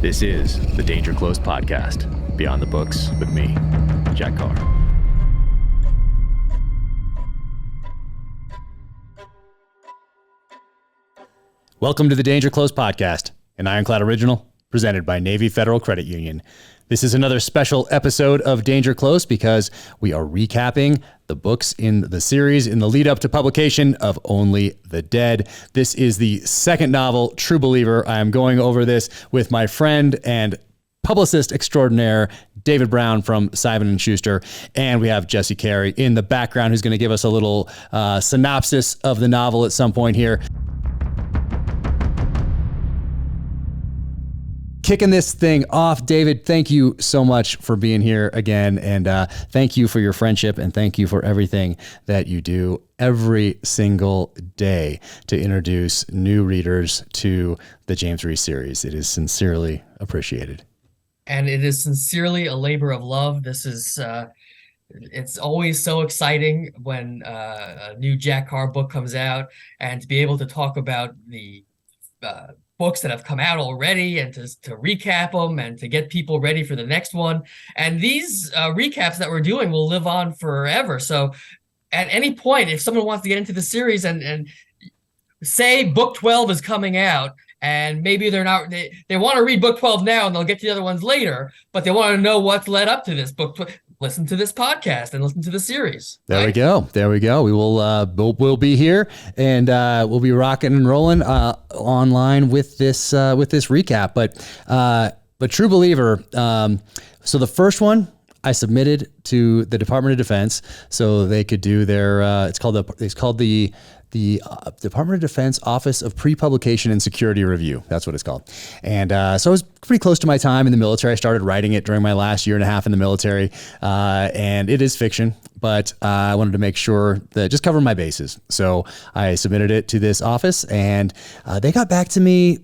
This is the Danger Close podcast, Beyond the Books with me, Jack Carr. Welcome to the Danger Close podcast, an IRONCLAD original presented by Navy Federal Credit Union. This is another special episode of Danger Close because we are recapping the books in the series in the lead up to publication of Only the Dead. This is the second novel, True Believer. I am going over this with my friend and publicist extraordinaire, David Brown from Simon & Schuster. And we have Jesse Carey in the background who's going to give us a little synopsis of the novel at some point here. Kicking this thing off, David, thank you so much for being here again. And thank you for your friendship and thank you for everything that you do every single day to introduce new readers to the James Reece series. It is sincerely appreciated. And it is sincerely a labor of love. This is, it's always so exciting when a new Jack Carr book comes out, and to be able to talk about the books that have come out already and to recap them and to get people ready for the next one. And these recaps that we're doing will live on forever. So at any point, if someone wants to get into the series and say book 12 is coming out, and maybe they're not, they want to read book 12 now and they'll get to the other ones later, but they want to know what's led up to this book. Listen to this podcast and listen to the series. There we go. There we go. We will we'll be here and we'll be rocking and rolling online with this recap. But True Believer. So the first one I submitted to the Department of Defense so they could do their. It's called the Department of Defense Office of Pre-Publication and Security Review. That's what it's called. And so I was pretty close to my time in the military. I started writing it during my last year and a half in the military. And it is fiction, but I wanted to make sure that just cover my bases. So I submitted it to this office and they got back to me.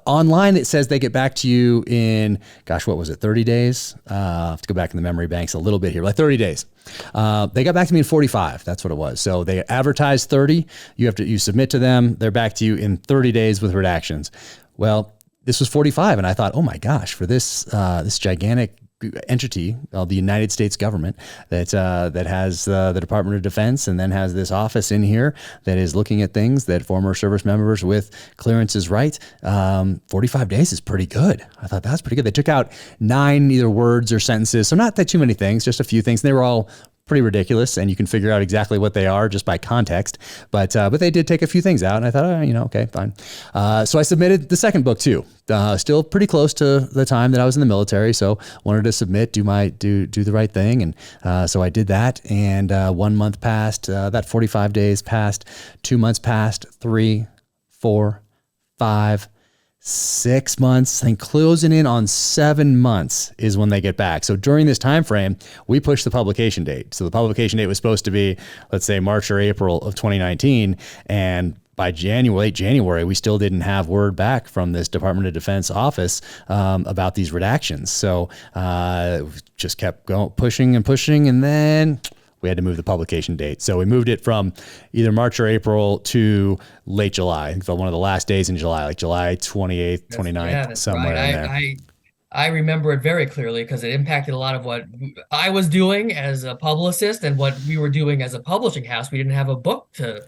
Online, it says they get back to you in, 30 days? I have to go back in the memory banks a little bit here, like 30 days. They got back to me in 45. That's what it was. So they advertised 30. You submit to them. They're back to you in 30 days with redactions. Well, this was 45. And I thought, oh my gosh, for this gigantic entity, the United States government that has the Department of Defense and then has this office in here that is looking at things that former service members with clearances write. 45 days is pretty good. I thought that's pretty good. They took out 9 either words or sentences, so not that too many things, just a few things. And they were all pretty ridiculous, and you can figure out exactly what they are just by context. But they did take a few things out, and I thought, okay, fine. So I submitted the second book too. Still pretty close to the time that I was in the military, so wanted to submit, do the right thing, and so I did that. And 1 month passed, that 45 days passed, 2 months passed, 3, 4, 5. 6 months, and closing in on 7 months is when they get back. So during this time frame, we pushed the publication date. So the publication date was supposed to be, let's say, March or April of 2019, and by January, we still didn't have word back from this Department of Defense office about these redactions. So just kept pushing, and then we had to move the publication date. So we moved it from either March or April to late July. I think one of the last days in July, like July 28th, 29th, somewhere right. in there. I remember it very clearly because it impacted a lot of what I was doing as a publicist and what we were doing as a publishing house. We didn't have a book to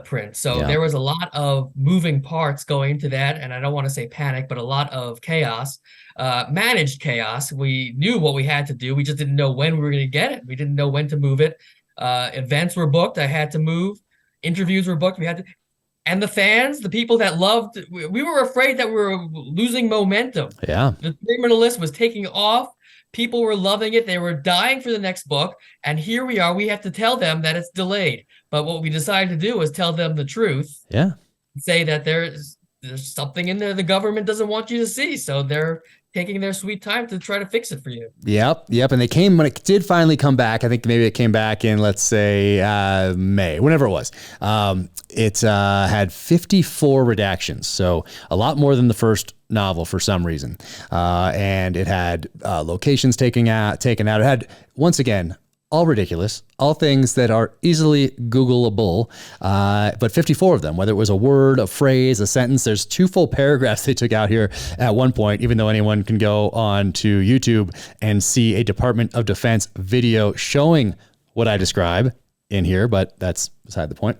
print. So there was a lot of moving parts going into that. And I don't want to say panic, but a lot of chaos. Managed chaos. We knew what we had to do. We just didn't know when we were going to get it. We didn't know when to move it. Events were booked. I had to move. Interviews were booked. And the fans, the people that loved, we were afraid that we were losing momentum. Yeah. The criminal list was taking off. People were loving it. They were dying for the next book. And here we are. We have to tell them that it's delayed. But what we decided to do was tell them the truth. Yeah. Say that there's something in there the government doesn't want you to see. So they're taking their sweet time to try to fix it for you. Yep. And they came when it did finally come back. I think maybe it came back in, let's say, May, whenever it was. It had 54 redactions. So a lot more than the first novel for some reason. And it had locations taken out. It had, once again, all ridiculous, all things that are easily Googleable, but 54 of them, whether it was a word, a phrase, a sentence. There's 2 full paragraphs they took out here at one point, even though anyone can go on to YouTube and see a Department of Defense video showing what I describe in here, but that's beside the point.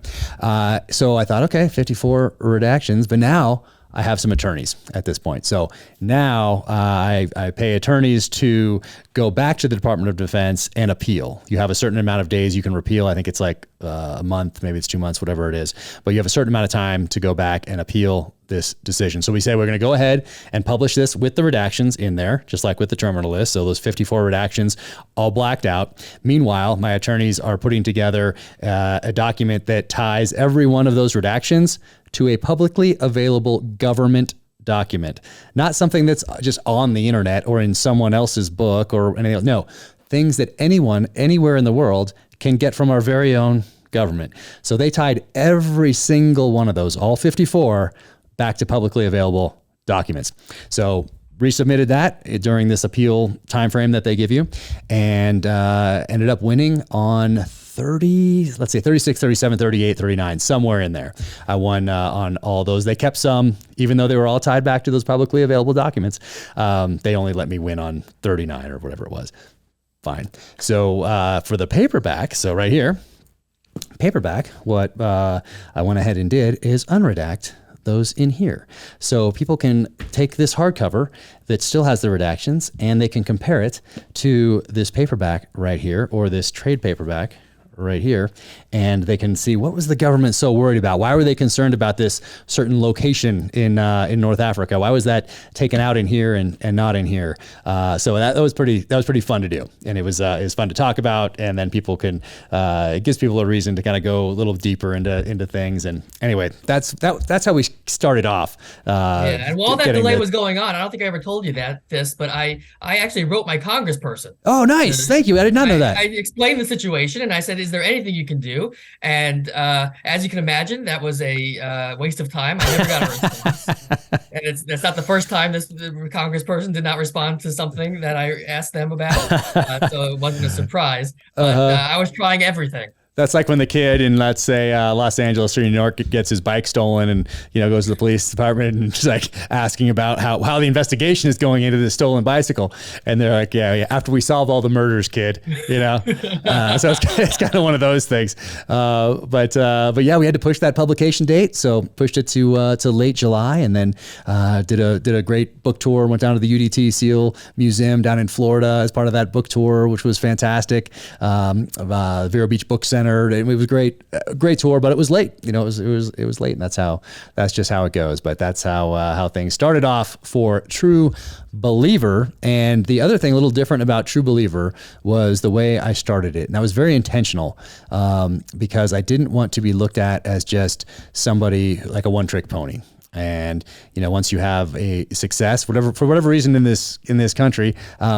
So I thought, okay, 54 redactions, but now I have some attorneys at this point. So now I pay attorneys to go back to the Department of Defense and appeal. You have a certain amount of days you can repeal. I think it's like a month, maybe it's 2 months, whatever it is. But you have a certain amount of time to go back and appeal this decision. So we say we're going to go ahead and publish this with the redactions in there, just like with the terminal list. So those 54 redactions all blacked out. Meanwhile, my attorneys are putting together a document that ties every one of those redactions to a publicly available government document, not something that's just on the internet or in someone else's book or anything else. No, things that anyone, anywhere in the world can get from our very own government. So they tied every single one of those, all 54, back to publicly available documents. So resubmitted that during this appeal timeframe that they give you, and ended up winning on 30, let's say 36, 37, 38, 39, somewhere in there. I won on all those. They kept some, even though they were all tied back to those publicly available documents. They only let me win on 39 or whatever it was. Fine. So for the paperback, so right here, paperback, what I went ahead and did is unredact those in here. So people can take this hardcover that still has the redactions and they can compare it to this paperback right here, or this trade paperback right here, and they can see what was the government so worried about? Why were they concerned about this certain location in North Africa? Why was that taken out in here and not in here? So that was pretty fun to do, and it was fun to talk about, and then people can it gives people a reason to kind of go a little deeper into things. And anyway, that's how we started off. Yeah, and while that delay was going on, I don't think I ever told you this, but I actually wrote my congressperson. Oh, nice! Thank you. I did not know that. I explained the situation, and I said, "Is there anything you can do?" And as you can imagine, that was a waste of time. I never got a response. And that's not the first time the congressperson did not respond to something that I asked them about. So it wasn't a surprise. But I was trying everything. That's like when the kid in, let's say, Los Angeles or New York gets his bike stolen and, goes to the police department and just like asking about how the investigation is going into this stolen bicycle. And they're like, yeah, after we solve all the murders, kid, So it's kind of one of those things. But yeah, we had to push that publication date. So pushed it to late July, and then did a great book tour, went down to the UDT SEAL Museum down in Florida as part of that book tour, which was fantastic. Vero Beach Book Center. It was a great tour, but it was late. It was late, and that's just how it goes. But that's how things started off for True Believer. And the other thing, a little different about True Believer, was the way I started it, and that was very intentional because I didn't want to be looked at as just somebody like a one-trick pony. And once you have a success, for whatever reason in this country,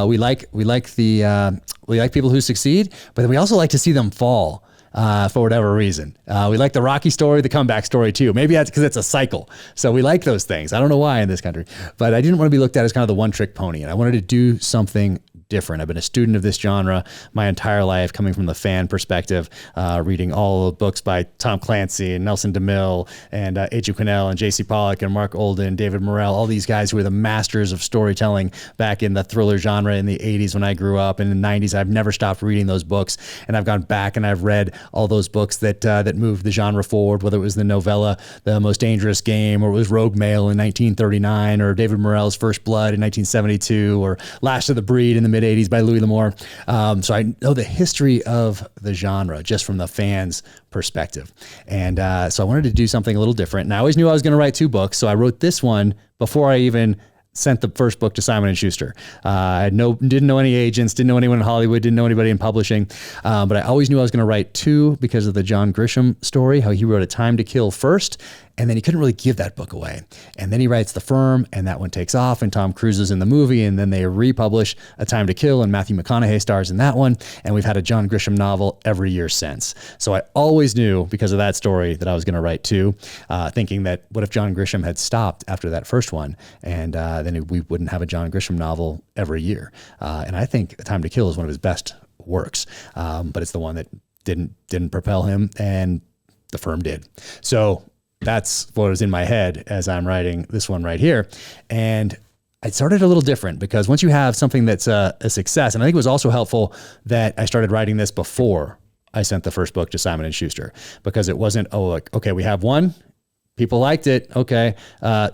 we like people who succeed, but then we also like to see them fall. For whatever reason. We like the Rocky story, the comeback story too. Maybe that's because it's a cycle. So we like those things. I don't know why in this country, but I didn't want to be looked at as kind of the one trick pony. And I wanted to do something different. I've been a student of this genre my entire life, coming from the fan perspective, reading all the books by Tom Clancy and Nelson DeMille and H.G. Quinnell and J.C. Pollock and Mark Olden, David Morrell, all these guys who were the masters of storytelling back in the thriller genre in the 80s when I grew up. In the 90s, I've never stopped reading those books, and I've gone back and I've read all those books that moved the genre forward, whether it was the novella The Most Dangerous Game, or it was Rogue Male in 1939, or David Morrell's First Blood in 1972, or Last of the Breed in the mid-'80s by Louis L'Amour. So I know the history of the genre just from the fans' perspective. And so I wanted to do something a little different. And I always knew I was going to write 2 books, so I wrote this one before I even sent the first book to Simon & Schuster. I didn't know any agents, didn't know anyone in Hollywood, didn't know anybody in publishing, but I always knew I was going to write 2 because of the John Grisham story, how he wrote A Time to Kill first, and then he couldn't really give that book away. And then he writes The Firm, and that one takes off, and Tom Cruise is in the movie, and then they republish A Time to Kill, and Matthew McConaughey stars in that one, and we've had a John Grisham novel every year since. So I always knew, because of that story, that I was going to write 2, thinking that what if John Grisham had stopped after that first one, and then we wouldn't have a John Grisham novel every year. And I think A Time to Kill is one of his best works. But it's the one that didn't propel him, and the firm did. So that's what was in my head as I'm writing this one right here. And I started a little different because once you have something that's a success, and I think it was also helpful that I started writing this before I sent the first book to Simon & Schuster, because it wasn't, oh, like, okay, we have one, people liked it. Okay.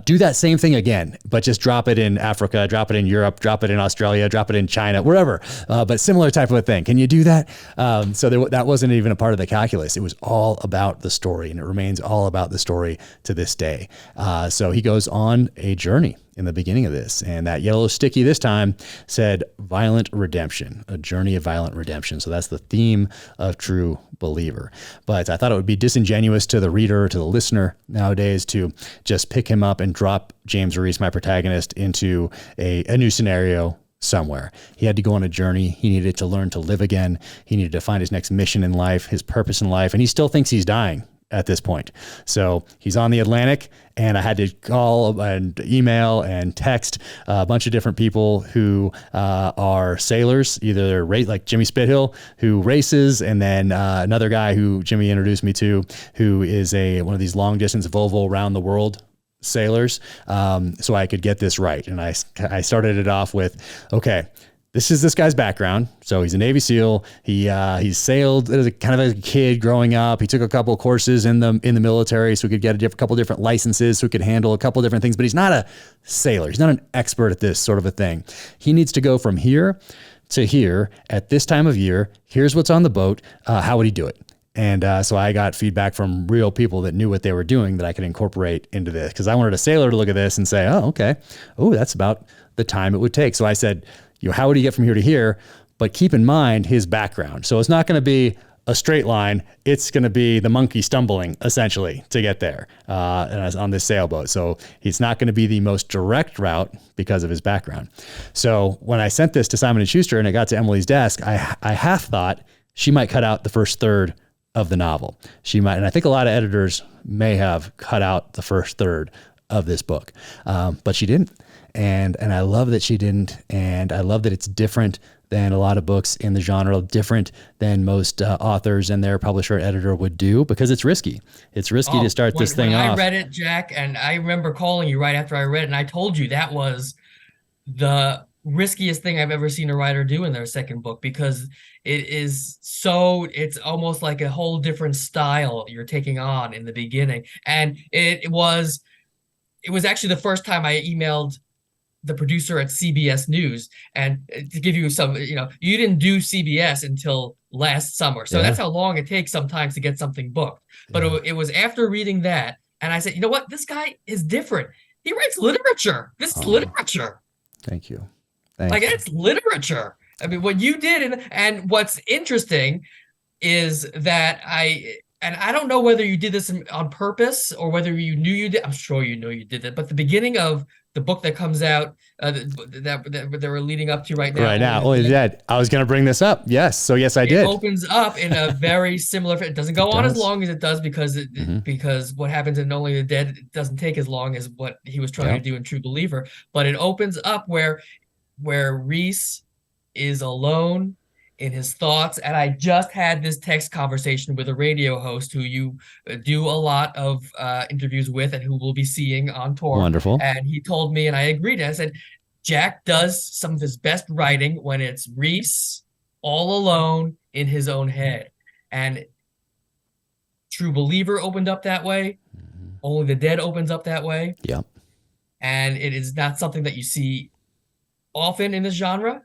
Do that same thing again, but just drop it in Africa, drop it in Europe, drop it in Australia, drop it in China, wherever, but similar type of a thing. Can you do that? So that wasn't even a part of the calculus. It was all about the story, and it remains all about the story to this day. So he goes on a journey in the beginning of this, and that yellow sticky this time said violent redemption, a journey of violent redemption. So that's the theme of True Believer. But I thought it would be disingenuous to the reader, to the listener nowadays, to just pick him up and drop James Reece, my protagonist, into a new scenario somewhere. He had to go on a journey. He needed to learn to live again. He needed to find his next mission in life, his purpose in life, and he still thinks he's dying at this point. So he's on the Atlantic, and I had to call and email and text a bunch of different people who are sailors, either like Jimmy Spithill, who races, and then another guy who Jimmy introduced me to, who is one of these long distance Volvo around the world sailors, so I could get this right. And I started it off with, okay, this is this guy's background. So he's a Navy SEAL. He sailed as a kid growing up. He took a couple of courses in the military, so he could get a couple different licenses, so he could handle a couple different things. But he's not a sailor. He's not an expert at this sort of a thing. He needs to go from here to here at this time of year. Here's what's on the boat. How would he do it? And so I got feedback from real people that knew what they were doing that I could incorporate into this, because I wanted a sailor to look at this and say, oh, okay. Oh, that's about the time it would take. So I said, how would he get from here to here? But keep in mind his background. So it's not going to be a straight line. It's going to be the monkey stumbling, essentially, to get there and on this sailboat. So it's not going to be the most direct route because of his background. So when I sent this to Simon & Schuster and it got to Emily's desk, I half thought she might cut out the first third of the novel. She might, and I think a lot of editors may have cut out the first third of this book, but she didn't. And I love that she didn't. And I love that it's different than a lot of books in the genre, different than most authors and their publisher and editor would do, because it's risky. It's risky to start this thing off. I read it, Jack, and I remember calling you right after I read it, and I told you that was the riskiest thing I've ever seen a writer do in their second book, because it's almost like a whole different style you're taking on in the beginning. And it was actually the first time I emailed the producer at CBS News, and to give you some, you didn't do CBS until last summer. So that's how long it takes sometimes to get something booked. But it was after reading that, and I said, you know what? This guy is different. He writes literature. This is literature. Thank you. It's literature. I mean, what you did, and what's interesting is that I don't know whether you did this on purpose or whether you knew you did. I'm sure you know you did it. But the beginning of the book that comes out that we're leading up to right now. Right now. Only Dead. I was going to bring this up. Yes. So yes, I did. It opens up in a very similar. It doesn't go on as long as it does because what happens in Only the Dead, it doesn't take as long as what he was trying to do in True Believer. But it opens up where Reece is alone in his thoughts. And I just had this text conversation with a radio host who you do a lot of interviews with and who we'll be seeing on tour. Wonderful. And he told me, and I agreed, and I said, Jack does some of his best writing when it's Reece all alone in his own head. And True Believer opened up that way. Only the Dead opens up that way. Yep. And it is not something that you see often in this genre.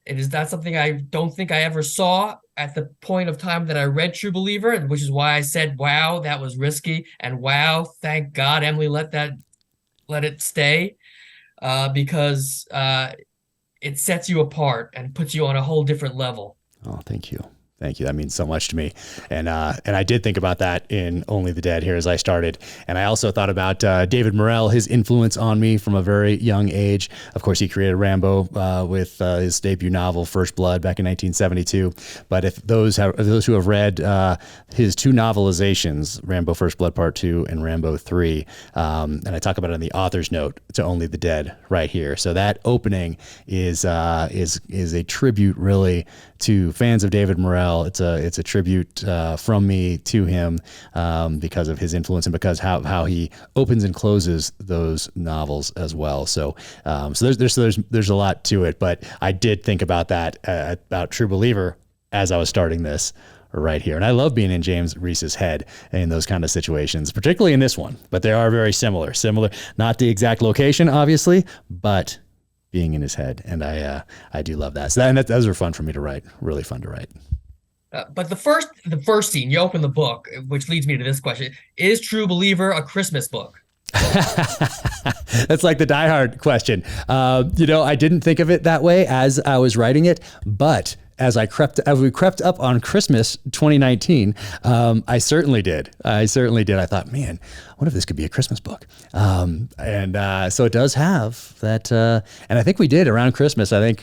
It is not something I don't think I ever saw at the point of time that I read True Believer, which is why I said, wow, that was risky. And wow, thank God Emily let it stay, because it sets you apart and puts you on a whole different level. Oh, thank you. Thank you. That means so much to me. And I did think about that in Only the Dead here as I started. And I also thought about David Morrell, his influence on me from a very young age. Of course, he created Rambo with his debut novel, First Blood, back in 1972. But if those who have read his two novelizations, Rambo First Blood Part 2 and Rambo 3, and I talk about it in the author's note to Only the Dead right here. So that opening is a tribute really to fans of David Morrell. It's a tribute from me to him because of his influence and because how he opens and closes those novels as well. So there's a lot to it, but I did think about that about True Believer as I was starting this right here. And I love being in James Reece's head in those kind of situations, particularly in this one, but they are very similar, not the exact location, obviously, but being in his head. And I do love that. So those are fun for me to write, really fun to write. But the first scene, you open the book, which leads me to this question: is True Believer a Christmas book? That's like the Die Hard question. I didn't think of it that way as I was writing it, but as we crept up on Christmas 2019, I certainly did. I thought, man, I wonder if this could be a Christmas book. So it does have that. And I think we did around Christmas. I think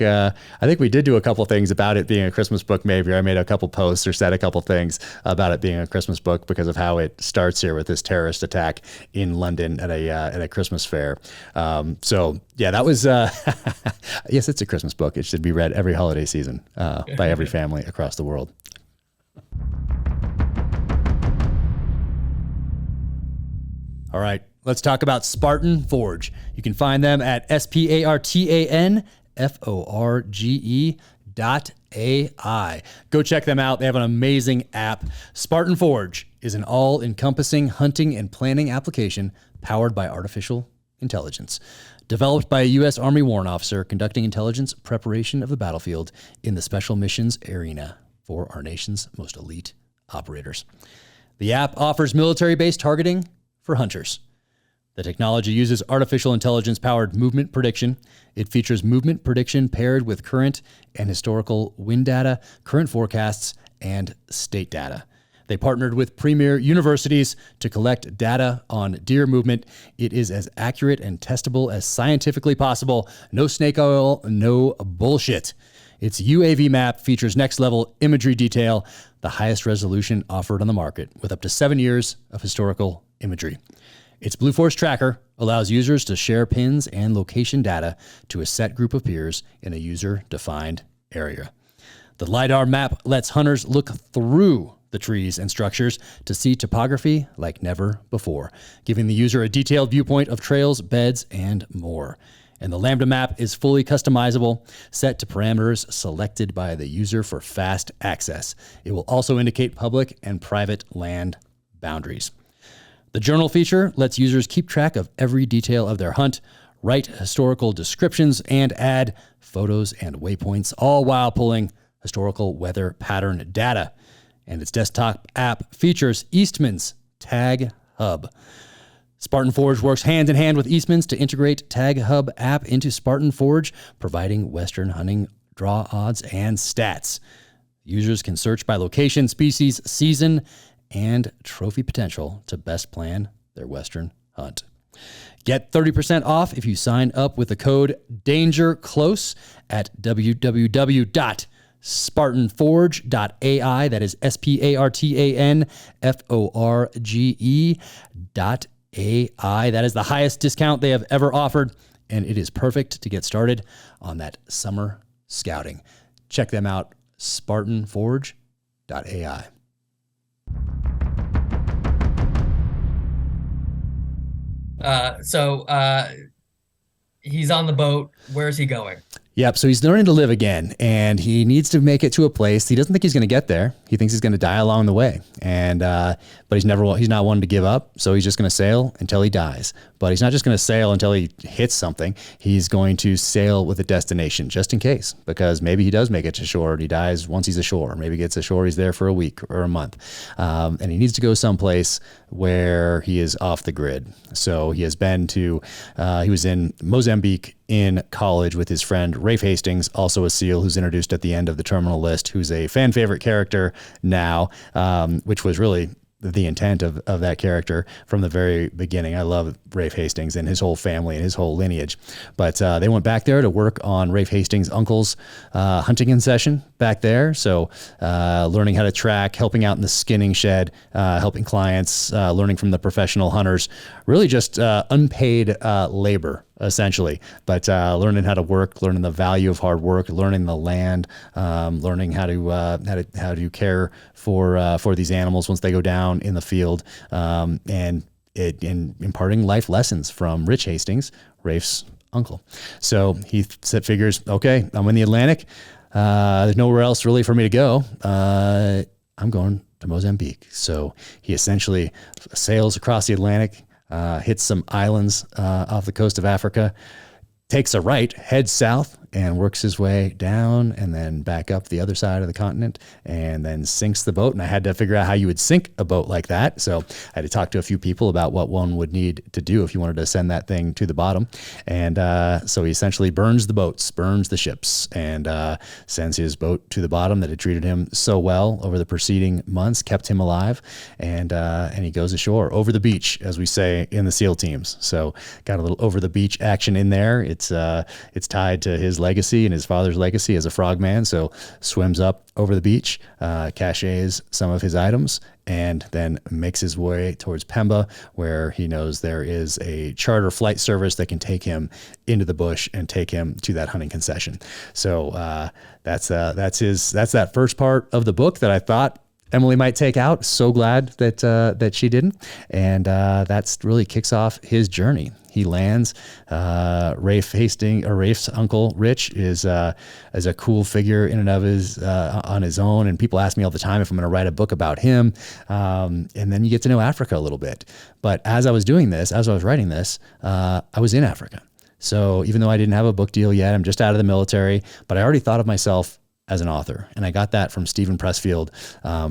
we did do a couple things about it being a Christmas book. Maybe I made a couple posts or said a couple things about it being a Christmas book because of how it starts here with this terrorist attack in London at a Christmas fair. So yeah, that was, yes, it's a Christmas book. It should be read every holiday season by every family across the world. All right, let's talk about Spartan Forge. You can find them at SpartanForge.ai. Go check them out. They have an amazing app. Spartan Forge is an all-encompassing hunting and planning application powered by artificial intelligence. Developed by a U.S. Army warrant officer conducting intelligence preparation of the battlefield in the special missions arena for our nation's most elite operators. The app offers military-based targeting for hunters. The technology uses artificial intelligence-powered movement prediction. It features movement prediction paired with current and historical wind data, current forecasts, and state data. They partnered with premier universities to collect data on deer movement. It is as accurate and testable as scientifically possible. No snake oil, no bullshit. Its UAV map features next-level imagery detail, the highest resolution offered on the market, with up to 7 years of historical imagery. Its Blue Force tracker allows users to share pins and location data to a set group of peers in a user-defined area. The LiDAR map lets hunters look through the trees and structures to see topography like never before, giving the user a detailed viewpoint of trails, beds, and more. And the Lambda map is fully customizable, set to parameters selected by the user for fast access. It will also indicate public and private land boundaries. The journal feature lets users keep track of every detail of their hunt, write historical descriptions, and add photos and waypoints, all while pulling historical weather pattern data. And its desktop app features Eastman's Tag Hub. Spartan Forge works hand in hand with Eastman's to integrate Tag Hub app into Spartan Forge, providing Western hunting draw odds and stats. Users can search by location, species, season, and trophy potential to best plan their Western hunt. Get 30% off if you sign up with the code DANGERCLOSE at www.spartanforge.ai. That is SpartanForge.ai. That is the highest discount they have ever offered, and it is perfect to get started on that summer scouting. Check them out, SpartanForge.ai. He's on the boat. Where's he going? Yep. So he's learning to live again, and he needs to make it to a place. He doesn't think he's going to get there. He thinks he's going to die along the way. But he's not one to give up. So he's just going to sail until he dies. But he's not just going to sail until he hits something. He's going to sail with a destination just in case, because maybe he does make it to shore and he dies once he's ashore. Maybe he gets ashore, he's there for a week or a month. And he needs to go someplace where he is off the grid. So he has been to, he was in Mozambique in college with his friend Rafe Hastings, also a SEAL who's introduced at the end of the terminal list, who's a fan favorite character now, which was really the intent of that character from the very beginning. I love Rafe Hastings and his whole family and his whole lineage. But they went back there to work on Rafe Hastings' uncle's hunting concession back there. So learning how to track, helping out in the skinning shed, helping clients, learning from the professional hunters, really just unpaid labor, essentially, but learning how to work, learning the value of hard work, learning the land, learning how to care for these animals once they go down in the field, and imparting life lessons from Rich Hastings, Rafe's uncle. So he figures, okay, I'm in the Atlantic. There's nowhere else really for me to go. I'm going to Mozambique. So he essentially sails across the Atlantic, hits some islands off the coast of Africa, takes a right, heads south, and works his way down and then back up the other side of the continent and then sinks the boat. And I had to figure out how you would sink a boat like that. So I had to talk to a few people about what one would need to do if you wanted to send that thing to the bottom. And so he essentially burns the boats, burns the ships, and sends his boat to the bottom that had treated him so well over the preceding months, kept him alive. And he goes ashore over the beach, as we say in the SEAL teams. So got a little over the beach action in there. It's tied to his legacy and his father's legacy as a frogman. So swims up over the beach, caches some of his items, and then makes his way towards Pemba, where he knows there is a charter flight service that can take him into the bush and take him to that hunting concession. So that's that first part of the book that I thought Emily might take out. So glad that she didn't. And that's really kicks off his journey. He lands. Rafe's uncle Rich is a cool figure in and of his on his own. And people ask me all the time if I'm going to write a book about him. And then you get to know Africa a little bit. But as I was writing this, I was in Africa. So even though I didn't have a book deal yet, I'm just out of the military, but I already thought of myself as an author. And I got that from Stephen Pressfield,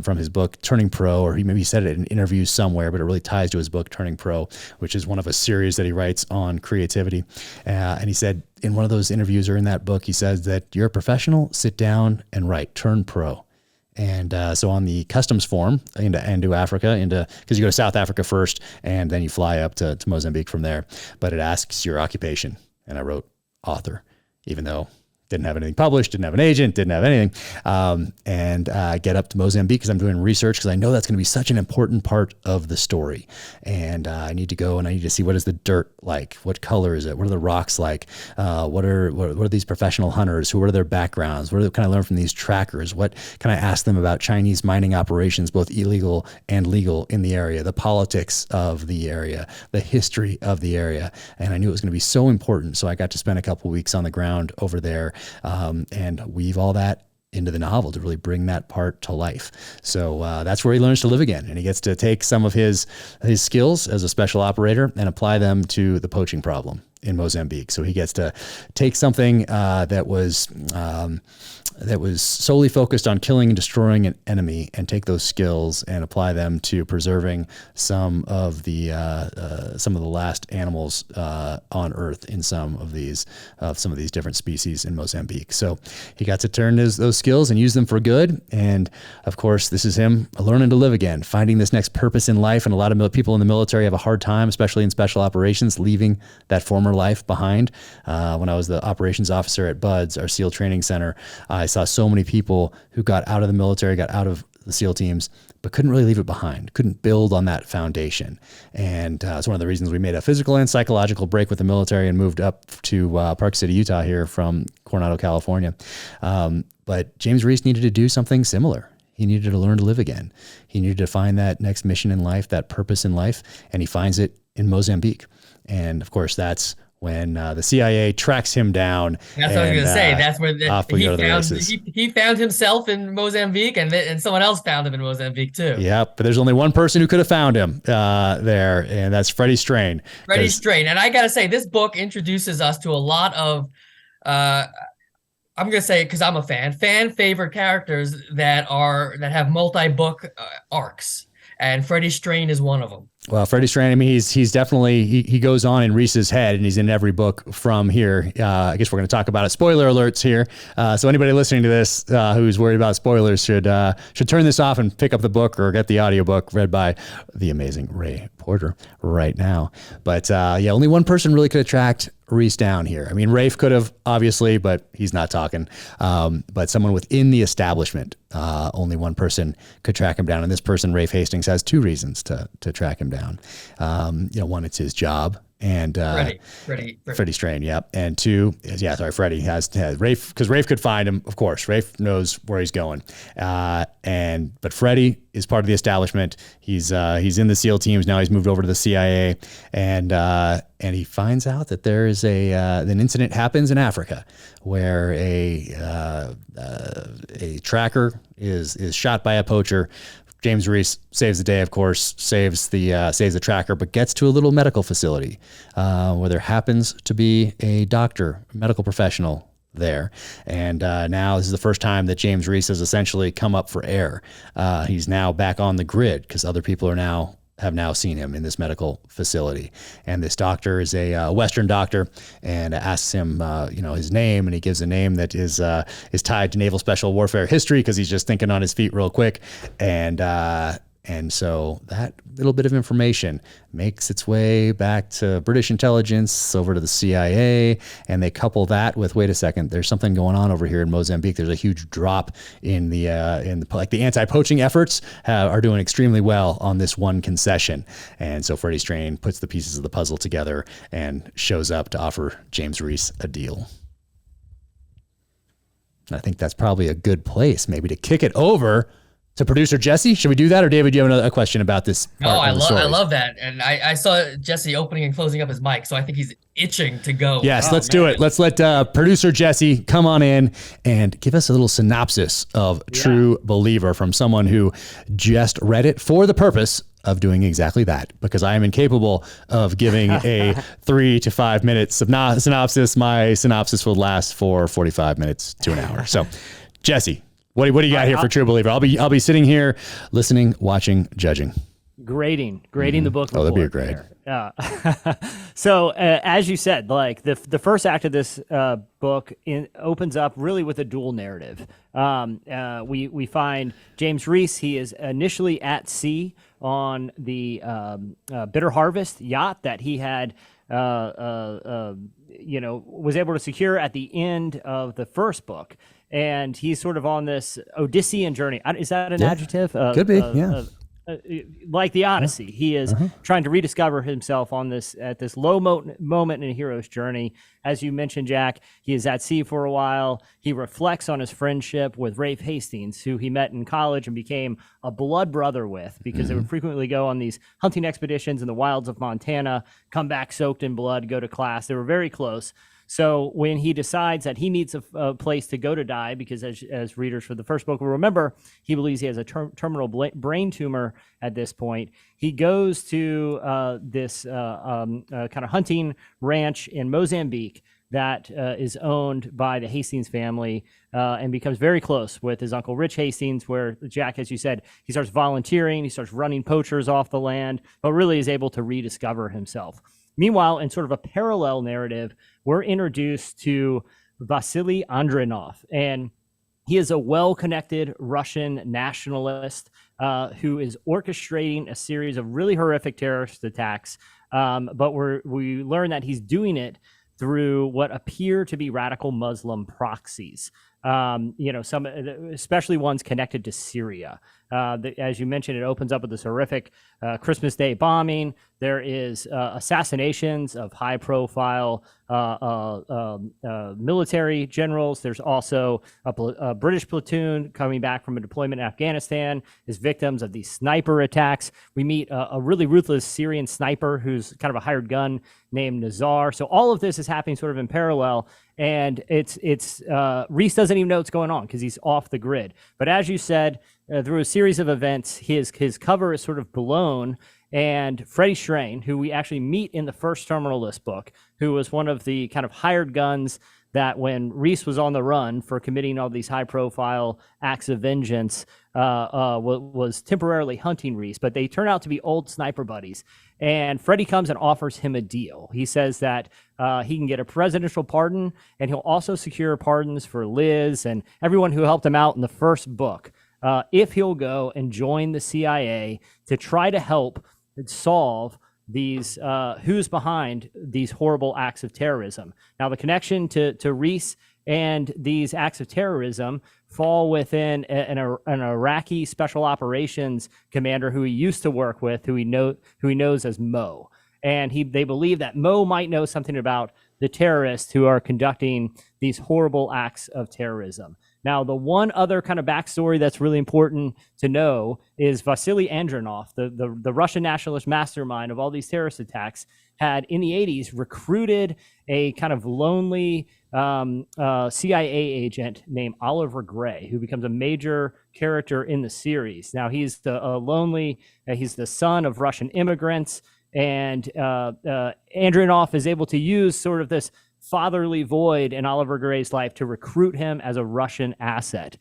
from his book, Turning Pro, or he maybe said it in interviews somewhere, but it really ties to his book, Turning Pro, which is one of a series that he writes on creativity. And he said in one of those interviews or in that book, he says that you're a professional, sit down and write, turn pro. And so on the customs form into Africa, because you go to South Africa first, and then you fly up to Mozambique from there. But it asks your occupation. And I wrote author, even though didn't have anything published, didn't have an agent, didn't have anything, and get up to Mozambique because I'm doing research because I know that's going to be such an important part of the story. And I need to go and I need to see, what is the dirt like? What color is it? What are the rocks like? What are these professional hunters? What are their backgrounds? What can I learn from these trackers? What can I ask them about Chinese mining operations, both illegal and legal in the area, the politics of the area, the history of the area? And I knew it was going to be so important. So I got to spend a couple of weeks on the ground over there, and weave all that into the novel to really bring that part to life. So that's where he learns to live again, and he gets to take some of his skills as a special operator and apply them to the poaching problem in Mozambique. So he gets to take something that was solely focused on killing and destroying an enemy, and take those skills and apply them to preserving some of the last animals on Earth in some of these different species in Mozambique. So he got to turn those skills and use them for good. And of course, this is him learning to live again, finding this next purpose in life. And a lot of people in the military have a hard time, especially in special operations, leaving that former life behind. When I was the operations officer at BUDS, our SEAL training center, I saw so many people who got out of the military, got out of the SEAL teams, but couldn't really leave it behind, couldn't build on that foundation. And it's one of the reasons we made a physical and psychological break with the military and moved up to Park City, Utah here from Coronado, California. But James Reece needed to do something similar. He needed to learn to live again. He needed to find that next mission in life, that purpose in life, and he finds it in Mozambique. And of course, that's when the CIA tracks him down. That's what I was going to say. That's where he found himself in Mozambique, and someone else found him in Mozambique too. Yeah, but there's only one person who could have found him there, and that's Freddie Strain. Freddie Strain. And I got to say, this book introduces us to a lot of, I'm going to say, because I'm a fan favorite characters that have multi-book arcs. And Freddie Strain is one of them. Well, Freddie Strain, I mean, he's definitely, he goes on in Reece's head, and he's in every book from here. I guess we're going to talk about it. Spoiler alerts here. So anybody listening to this who's worried about spoilers should turn this off and pick up the book or get the audiobook read by the amazing Ray Porter right now. But yeah, only one person really could attract Reece down here. I mean, Rafe could have, obviously, but he's not talking. But someone within the establishment, only one person could track him down. And this person, Rafe Hastings, has two reasons to track him down. One, it's his job. And Freddie Strain, yeah. And two, Freddie has Rafe, because Rafe could find him, of course. Rafe knows where he's going. But Freddie is part of the establishment. He's in the SEAL teams now. He's moved over to the CIA, and he finds out that there is an incident happens in Africa where a tracker is shot by a poacher. James Reece saves the day, of course, saves the tracker, but gets to a little medical facility where there happens to be a doctor, a medical professional there. And now this is the first time that James Reece has essentially come up for air. He's now back on the grid because other people have now seen him in this medical facility. And this doctor is a Western doctor, and asks him, his name, and he gives a name that is tied to naval special warfare history because he's just thinking on his feet real quick. And so that little bit of information makes its way back to British intelligence, over to the CIA, and they couple that with, wait a second, there's something going on over here in Mozambique. There's a huge drop in the anti-poaching efforts are doing extremely well on this one concession. And so Freddie Strain puts the pieces of the puzzle together and shows up to offer James Reece a deal. I think that's probably a good place maybe to kick it over to producer Jesse. Should we do that, or David, do you have a question about this? No, I love that, and I saw Jesse opening and closing up his mic, so I think he's itching to go. Yes, let's do it. Let's let producer Jesse come on in and give us a little synopsis of True Believer from someone who just read it for the purpose of doing exactly that, because I am incapable of giving a 3 to 5 minute synopsis. My synopsis will last for 45 minutes to an hour. So, Jesse, what do you got here for True Believer? I'll be sitting here listening, watching, judging. Grading the book. Oh, that'd be a grade. So as you said, like the first act of this book opens up really with a dual narrative. We find James Reece. He is initially at sea on the Bitter Harvest yacht that he had was able to secure at the end of the first book. And he's sort of on this Odyssean journey. Is that an adjective? Could be, yeah. Like the Odyssey. He is trying to rediscover himself at this low moment in a hero's journey. As you mentioned, Jack, he is at sea for a while. He reflects on his friendship with Rafe Hastings, who he met in college and became a blood brother with, because they would frequently go on these hunting expeditions in the wilds of Montana, come back soaked in blood, go to class. They were very close. So when he decides that he needs a place to go to die, because as readers for the first book will remember, he believes he has a terminal brain tumor at this point. He goes to this kind of hunting ranch in Mozambique that is owned by the Hastings family, and becomes very close with his uncle Rich Hastings, where Jack, as you said, he starts volunteering, he starts running poachers off the land, but really is able to rediscover himself. Meanwhile, in sort of a parallel narrative, we're introduced to Vasily Andronov, and he is a well-connected Russian nationalist who is orchestrating a series of really horrific terrorist attacks, but we learn that he's doing it through what appear to be radical Muslim proxies. Some, especially ones connected to Syria. As you mentioned, it opens up with this horrific Christmas Day bombing. There is assassinations of high-profile military generals. There's also a British platoon coming back from a deployment in Afghanistan is victims of these sniper attacks. We meet a really ruthless Syrian sniper who's kind of a hired gun named Nazar. So all of this is happening sort of in parallel, and it's Reece doesn't even know what's going on because he's off the grid. But as you said, through a series of events, his cover is sort of blown. And Freddie Shrane, who we actually meet in the first Terminal List book, who was one of the kind of hired guns that when Reece was on the run for committing all these high-profile acts of vengeance, was temporarily hunting Reece, but they turn out to be old sniper buddies. And Freddie comes and offers him a deal. He says that he can get a presidential pardon, and he'll also secure pardons for Liz and everyone who helped him out in the first book, if he'll go and join the CIA to try to help solve these who's behind these horrible acts of terrorism. Now, the connection to Reece and these acts of terrorism fall within an Iraqi special operations commander who he used to work with, who he knows as Mo. And they believe that Mo might know something about the terrorists who are conducting these horrible acts of terrorism. Now, the one other kind of backstory that's really important to know is Vasily Andronov, the Russian nationalist mastermind of all these terrorist attacks, had in the 80s recruited a kind of lonely CIA agent named Oliver Gray, who becomes a major character in the series. Now, he's he's the son of Russian immigrants, and Andronov is able to use sort of this fatherly void in Oliver Gray's life to recruit him as a Russian asset.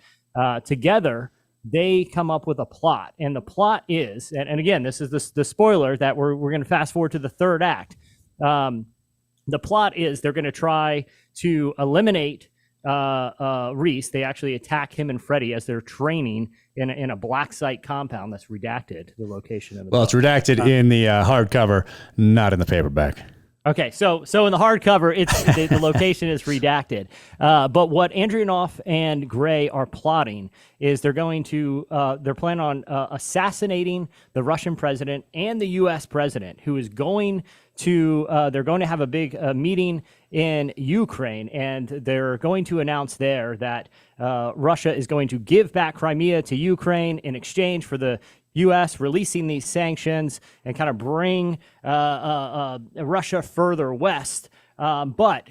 Together, they come up with a plot, and the plot is, and again, this is the spoiler that we're going to fast forward to the third act. The plot is they're going to try to eliminate Reece. They actually attack him and Freddie as they're training in a black site compound that's redacted, the location of the book. It's redacted in the hardcover, not in the paperback. Okay, so in the hardcover, it's the location is redacted. But what Andronov and Gray are plotting is they're planning on assassinating the Russian president and the U.S. president, who is going to they're going to have a big meeting in Ukraine, and they're going to announce there that Russia is going to give back Crimea to Ukraine in exchange for the U.S. releasing these sanctions and kind of bring Russia further west. But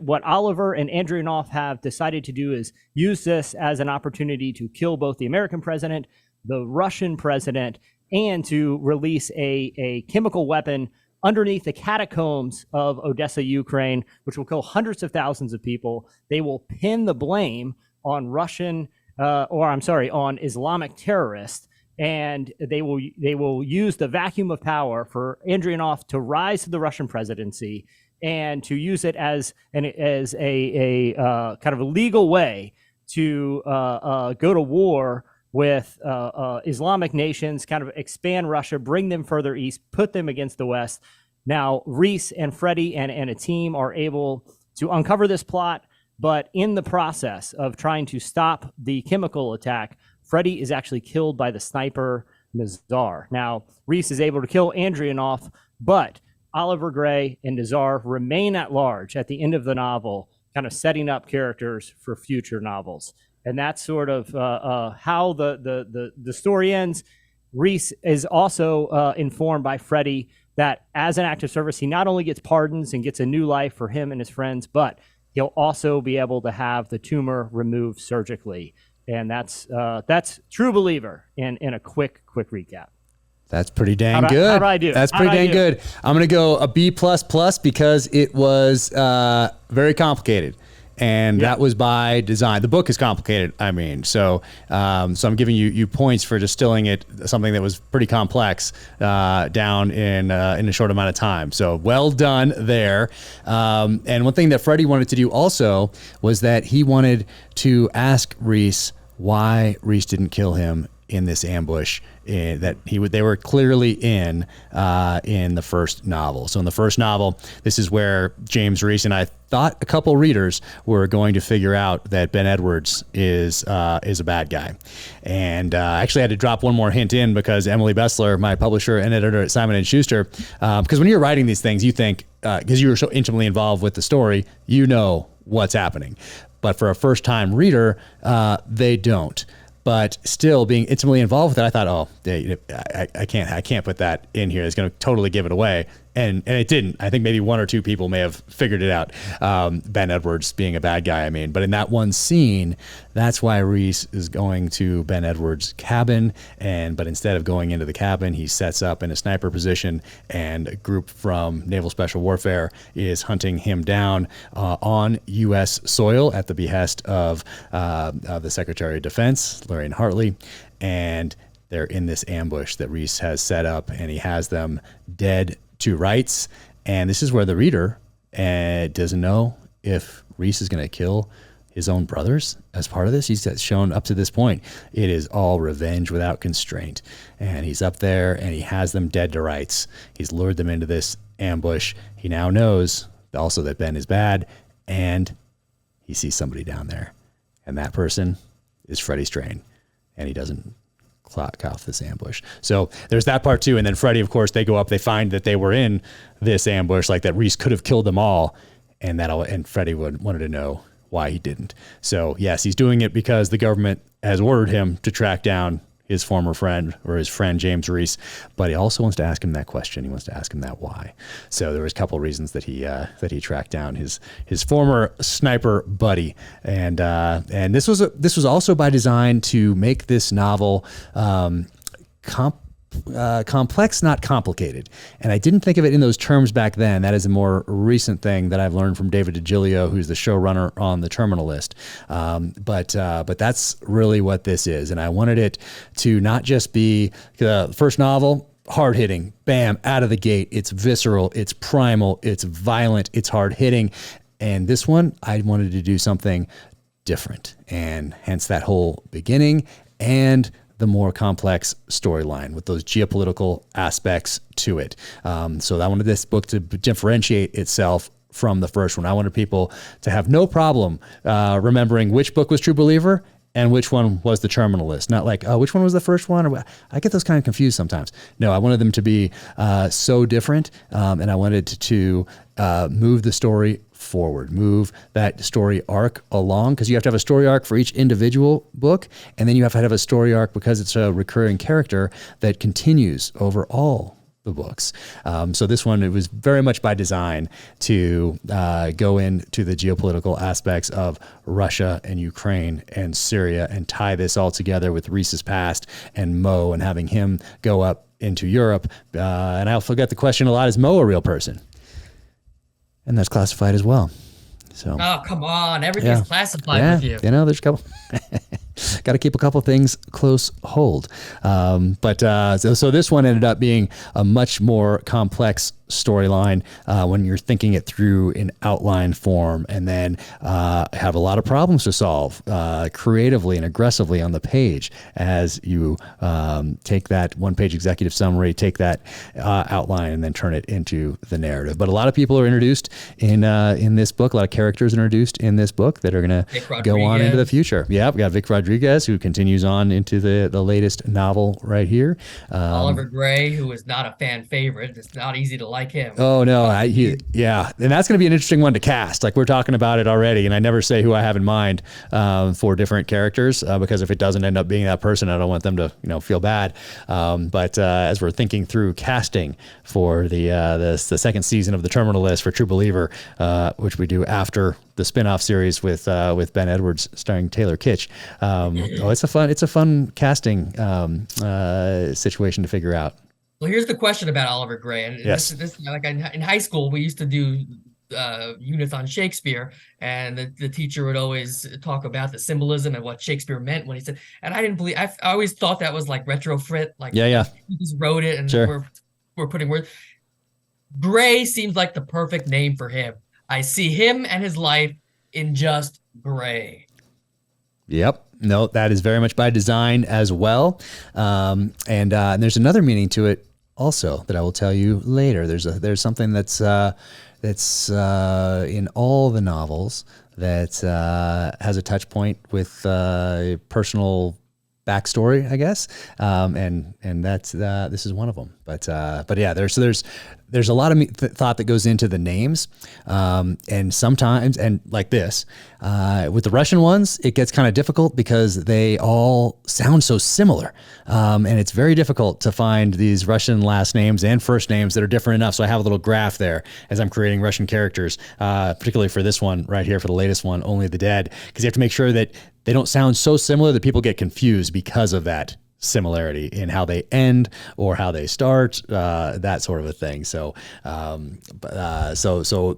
what Oliver and Andronov have decided to do is use this as an opportunity to kill both the American president, the Russian president, and to release a chemical weapon underneath the catacombs of Odessa, Ukraine, which will kill hundreds of thousands of people. They will pin the blame on on Islamic terrorists. And they will use the vacuum of power for Andronov to rise to the Russian presidency and to use it as a kind of a legal way to go to war with Islamic nations, kind of expand Russia, bring them further east, put them against the West. Now, Reece and Freddie and a team are able to uncover this plot, but in the process of trying to stop the chemical attack, Freddie is actually killed by the sniper Nazar. Now, Reece is able to kill Andronov, but Oliver Gray and Nazar remain at large at the end of the novel, kind of setting up characters for future novels. And that's sort of how the story ends. Reece is also informed by Freddie that as an act of service, he not only gets pardons and gets a new life for him and his friends, but he'll also be able to have the tumor removed surgically. And that's True Believer in a quick recap. That's pretty dang good. How do I do? That's pretty dang good. I'm going to go a B++ because it was very complicated. And that was by design. The book is complicated, so I'm giving you points for distilling it, something that was pretty complex, down in a short amount of time. So well done there. And one thing that Freddie wanted to do also was that he wanted to ask Reece why Reece didn't kill him in this ambush they were clearly in the first novel. So in the first novel, this is where James Reece and I thought a couple readers were going to figure out that Ben Edwards is a bad guy. And I actually had to drop one more hint in because Emily Bessler, my publisher and editor at Simon & Schuster, because when you're writing these things, you think, because you were so intimately involved with the story, you know what's happening. But for a first-time reader, they don't. But still, being intimately involved with it, I thought, I can't put that in here. It's going to totally give it away. And it didn't. I think maybe one or two people may have figured it out. Ben Edwards being a bad guy, I mean. But in that one scene, that's why Reece is going to Ben Edwards' cabin. But instead of going into the cabin, he sets up in a sniper position, and a group from Naval Special Warfare is hunting him down on U.S. soil at the behest of the Secretary of Defense, Lorraine Hartley. And they're in this ambush that Reece has set up, and he has them dead to rights. And this is where the reader doesn't know if Reece is going to kill his own brothers as part of this. He's shown up to this point, it is all revenge without constraint. And he's up there and he has them dead to rights. He's lured them into this ambush. He now knows also that Ben is bad, and he sees somebody down there. And that person is Freddie Strain. And he doesn't clock off this ambush. So there's that part too. And then Freddie, of course, they go up, they find that they were in this ambush, like that Reece could have killed them all. And Freddie wanted to know why he didn't. So yes, he's doing it because the government has ordered him to track down his former friend, or his friend James Reece, but he also wants to ask him that question. He wants to ask him that why. So there was a couple of reasons that he tracked down his former sniper buddy, and this was also by design to make this novel complex, not complicated. And I didn't think of it in those terms back then. That is a more recent thing that I've learned from David DiGilio, who's the showrunner on The Terminal List. But that's really what this is. And I wanted it to not just be the first novel, hard-hitting, bam, out of the gate. It's visceral, it's primal, it's violent, it's hard-hitting. And this one, I wanted to do something different. And hence that whole beginning and the more complex storyline with those geopolitical aspects to it. So I wanted this book to differentiate itself from the first one. I wanted people to have no problem remembering which book was True Believer and which one was The Terminal List. Not like, oh, which one was the first one? Or, I get those kind of confused sometimes. No, I wanted them to be so different, and I wanted to move the story forward, move that story arc along, because you have to have a story arc for each individual book, and then you have to have a story arc because it's a recurring character that continues over all the books. So this one, it was very much by design to go into the geopolitical aspects of Russia and Ukraine and Syria and tie this all together with Reece's past and Mo, and having him go up into Europe. And I'll forget the question a lot, is Mo a real person? And that's classified as well. So. Oh, come on. Everything's classified with you. You know, there's a couple. Got to keep a couple things close hold. So this one ended up being a much more complex storyline when you're thinking it through in outline form, and then have a lot of problems to solve creatively and aggressively on the page as you take that one-page executive summary, take that outline, and then turn it into the narrative. But a lot of people are introduced in this book. A lot of characters introduced in this book that are going to go on into the future. Yeah, we got Vic Rodriguez, who continues on into the latest novel right here. Oliver Gray, who is not a fan favorite. It's not easy to like him. Oh no, yeah, and that's going to be an interesting one to cast. Like, we're talking about it already, and I never say who I have in mind for different characters because if it doesn't end up being that person, I don't want them to feel bad. But as we're thinking through casting for the second season of The Terminal List for True Believer, which we do after the spin-off series with Ben Edwards starring Taylor Kitsch. It's a fun casting situation to figure out. Well, here's the question about Oliver Gray. And yes. this like in high school, we used to do units on Shakespeare, and the teacher would always talk about the symbolism and what Shakespeare meant when he said, and I didn't believe, I always thought that was like retrofit, like he just wrote it and sure. we're putting words. Gray seems like the perfect name for him. I see him and his life in just gray. Yep. No, that is very much by design as well. And there's another meaning to it also that I will tell you later. There's something that's in all the novels that has a touch point with personal backstory, I guess. And that's this is one of them. But yeah, there's a lot of thought that goes into the names. And sometimes, and like this, with the Russian ones, it gets kind of difficult because they all sound so similar. And it's very difficult to find these Russian last names and first names that are different enough. So I have a little graph there as I'm creating Russian characters, particularly for this one right here, for the latest one, Only the Dead, because you have to make sure that they don't sound so similar that people get confused because of that similarity in how they end or how they start, that sort of a thing. So, so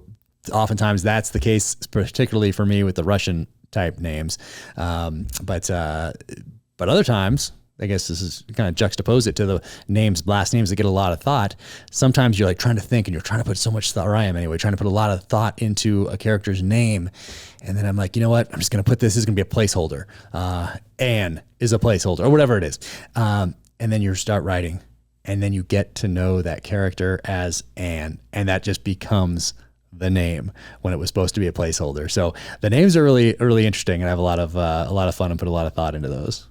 oftentimes that's the case, particularly for me with the Russian type names. But other times, I guess this is kind of juxtapose it to the last names that get a lot of thought. Sometimes you're like trying to think and you're trying to put so much thought, or I am anyway, trying to put a lot of thought into a character's name. And then I'm like, you know what? I'm just going to put this is going to be a placeholder. Anne is a placeholder or whatever it is. And then you start writing and then you get to know that character as Anne, and that just becomes the name when it was supposed to be a placeholder. So the names are really, really interesting, and I have a lot of fun and put a lot of thought into those.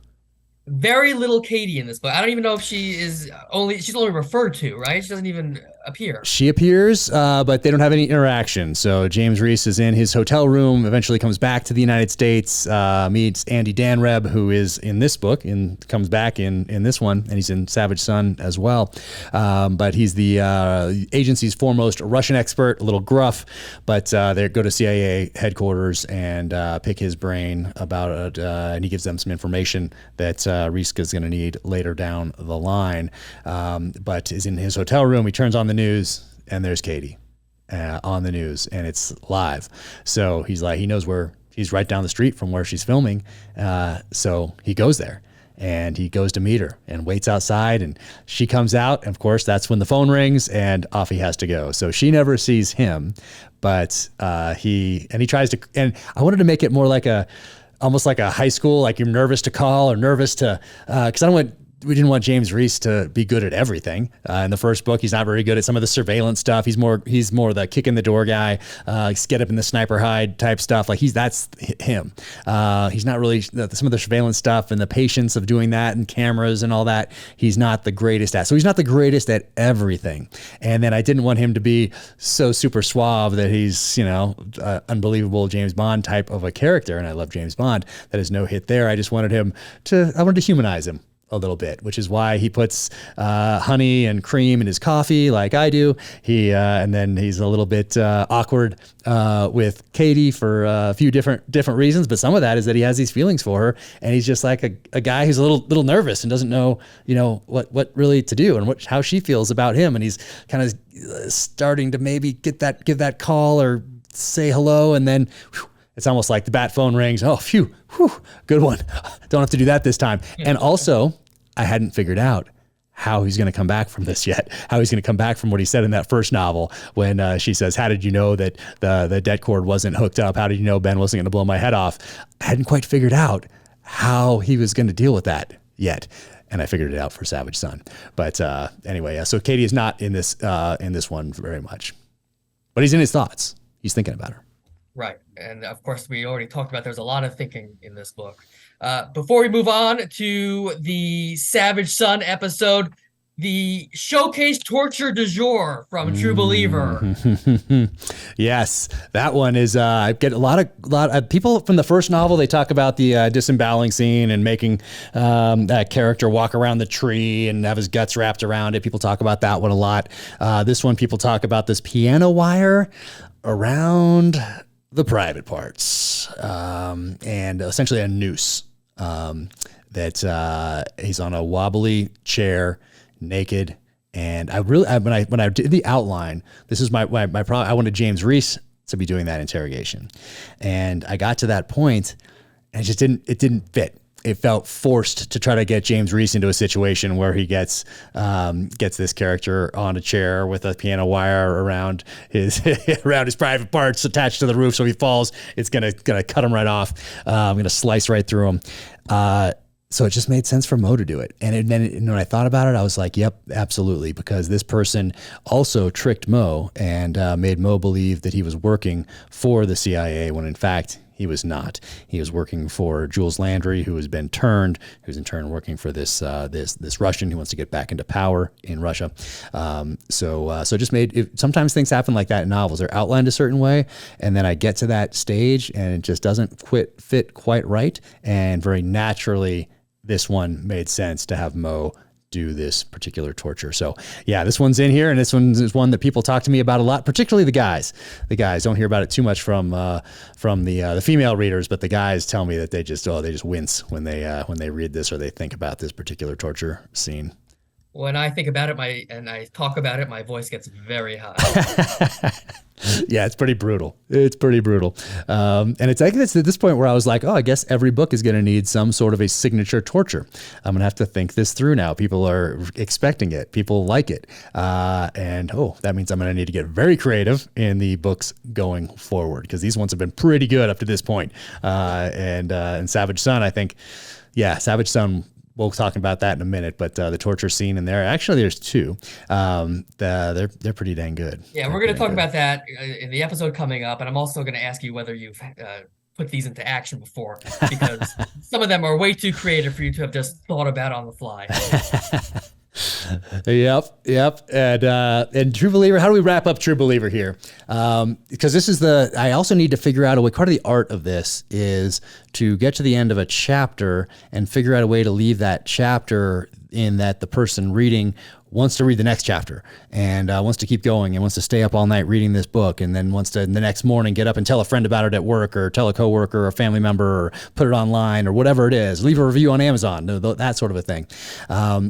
Very little Katie in this book. I don't even know if she's only referred to, right? She doesn't even appear. She appears, but they don't have any interaction. So James Reece is in his hotel room, eventually comes back to the United States, meets Andy Danreb, who is in this book and comes back in this one, and he's in Savage Son as well. But he's the agency's foremost Russian expert, a little gruff, but they go to CIA headquarters and pick his brain about it, and he gives them some information that Reece is going to need later down the line. But is in his hotel room. He turns on the news and there's Katie on the news, and it's live. So he's like, he knows where he's right down the street from where she's filming. So he goes there and he goes to meet her and waits outside, and she comes out. And of course, that's when the phone rings and off he has to go. So she never sees him, but he tries to, and I wanted to make it more like almost like a high school, like you're nervous to call or nervous to, because we didn't want James Reece to be good at everything. In the first book, he's not very good at some of the surveillance stuff. He's more the kick in the door guy, get up in the sniper hide type stuff. Like that's him. He's not really some of the surveillance stuff and the patience of doing that and cameras and all that. He's not the greatest at. So he's not the greatest at everything. And then I didn't want him to be so super suave that he's, unbelievable James Bond type of a character. And I love James Bond. That is no hit there. I just wanted I wanted to humanize him a little bit, which is why he puts honey and cream in his coffee like I do. And then he's a little bit awkward with Katie for a few different reasons, but some of that is that he has these feelings for her, and he's just like a guy who's a little nervous and doesn't know what really to do and how she feels about him, and he's kind of starting to maybe give that call or say hello, and then it's almost like the bat phone rings. Oh, phew, good one. Don't have to do that this time. And also, I hadn't figured out how he's going to come back from this yet, how he's going to come back from what he said in that first novel when she says, how did you know that the det cord wasn't hooked up? How did you know Ben wasn't going to blow my head off? I hadn't quite figured out how he was going to deal with that yet. And I figured it out for Savage Son. But anyway, so Katie is not in this one very much. But he's in his thoughts. He's thinking about her. Right. And of course, we already talked about there's a lot of thinking in this book. Before we move on to the Savage Son episode, the showcase torture du jour from True Believer. Yes, that one is, I get a lot of people from the first novel, they talk about the disemboweling scene and making that character walk around the tree and have his guts wrapped around it. People talk about that one a lot. This one, people talk about this piano wire around the private parts, and essentially a noose, that he's on a wobbly chair, naked. And when I did the outline, this is my problem. I wanted James Reece to be doing that interrogation, and I got to that point, and it didn't fit. it felt forced to try to get James Reece into a situation where he gets this character on a chair with a piano wire around his around his private parts attached to the roof, so he falls. It's gonna cut him right off. I'm gonna slice right through him. So it just made sense for Mo to do it. And then when I thought about it, I was like, yep, absolutely. Because this person also tricked Mo and made Mo believe that he was working for the CIA when in fact he was not. He was working for Jules Landry, who has been turned, who's in turn working for this Russian who wants to get back into power in Russia. So it just made it, sometimes things happen like that in novels. They're outlined a certain way, and then I get to that stage and it just doesn't fit quite right. And very naturally, this one made sense to have Mo do this particular torture. So yeah, this one's in here, and this one is one that people talk to me about a lot, particularly the guys. The guys don't hear about it too much from the female readers, but the guys tell me that they just wince when they read this or they think about this particular torture scene. When I think about it, and I talk about it, my voice gets very high. Yeah, it's pretty brutal. It's pretty brutal. And it's at this point where I was like, oh, I guess every book is going to need some sort of a signature torture. I'm going to have to think this through now. People are expecting it. People like it. And that means I'm going to need to get very creative in the books going forward, because these ones have been pretty good up to this point. And Savage Son, I think, Savage Son, we'll talk about that in a minute, but the torture scene in there, actually there's two. They're pretty dang good. Yeah, we're going to talk about that in the episode coming up, and I'm also going to ask you whether you've put these into action before, because some of them are way too creative for you to have just thought about on the fly. Yep. And True Believer, how do we wrap up True Believer here? Because this is I also need to figure out a way. Part of the art of this is to get to the end of a chapter and figure out a way to leave that chapter in that the person reading wants to read the next chapter and wants to keep going and wants to stay up all night reading this book, and then wants to the next morning get up and tell a friend about it at work, or tell a coworker or a family member, or put it online, or whatever it is, leave a review on Amazon, that sort of a thing.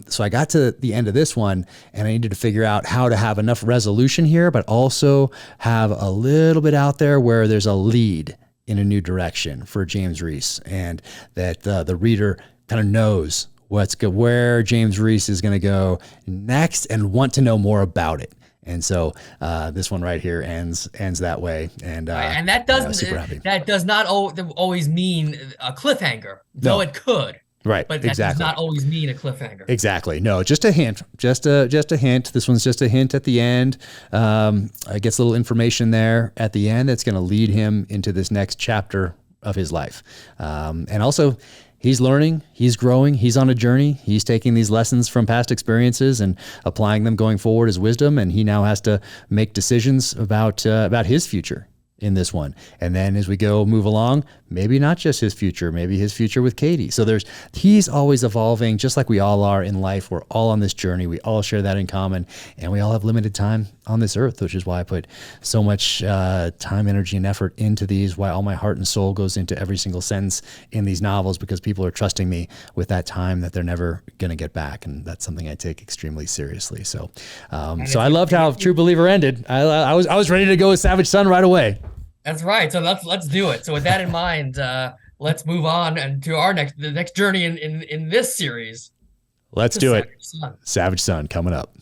So I got to the end of this one and I needed to figure out how to have enough resolution here, but also have a little bit out there where there's a lead in a new direction for James Reece, and that the reader kind of knows where James Reece is going to go next and want to know more about it. And so this one right here ends that way. And that does not always mean a cliffhanger, though it could. Right. But that does not always mean a cliffhanger. Exactly. No, just a hint. Just a hint. This one's just a hint at the end. I gets a little information there at the end that's going to lead him into this next chapter of his life. And also, he's learning, he's growing, he's on a journey. He's taking these lessons from past experiences and applying them going forward as wisdom. And he now has to make decisions about his future in this one. And then as we move along, maybe not just his future, maybe his future with Katie. So he's always evolving, just like we all are in life. We're all on this journey. We all share that in common, and we all have limited time on this earth, which is why I put so much time, energy, and effort into these, why all my heart and soul goes into every single sentence in these novels, because people are trusting me with that time that they're never going to get back. And that's something I take extremely seriously. So I loved how True Believer ended. I was ready to go with Savage Son right away. That's right. So let's do it. So with that in mind, let's move on and to the next journey in this series. Let's do it. Savage Son coming up.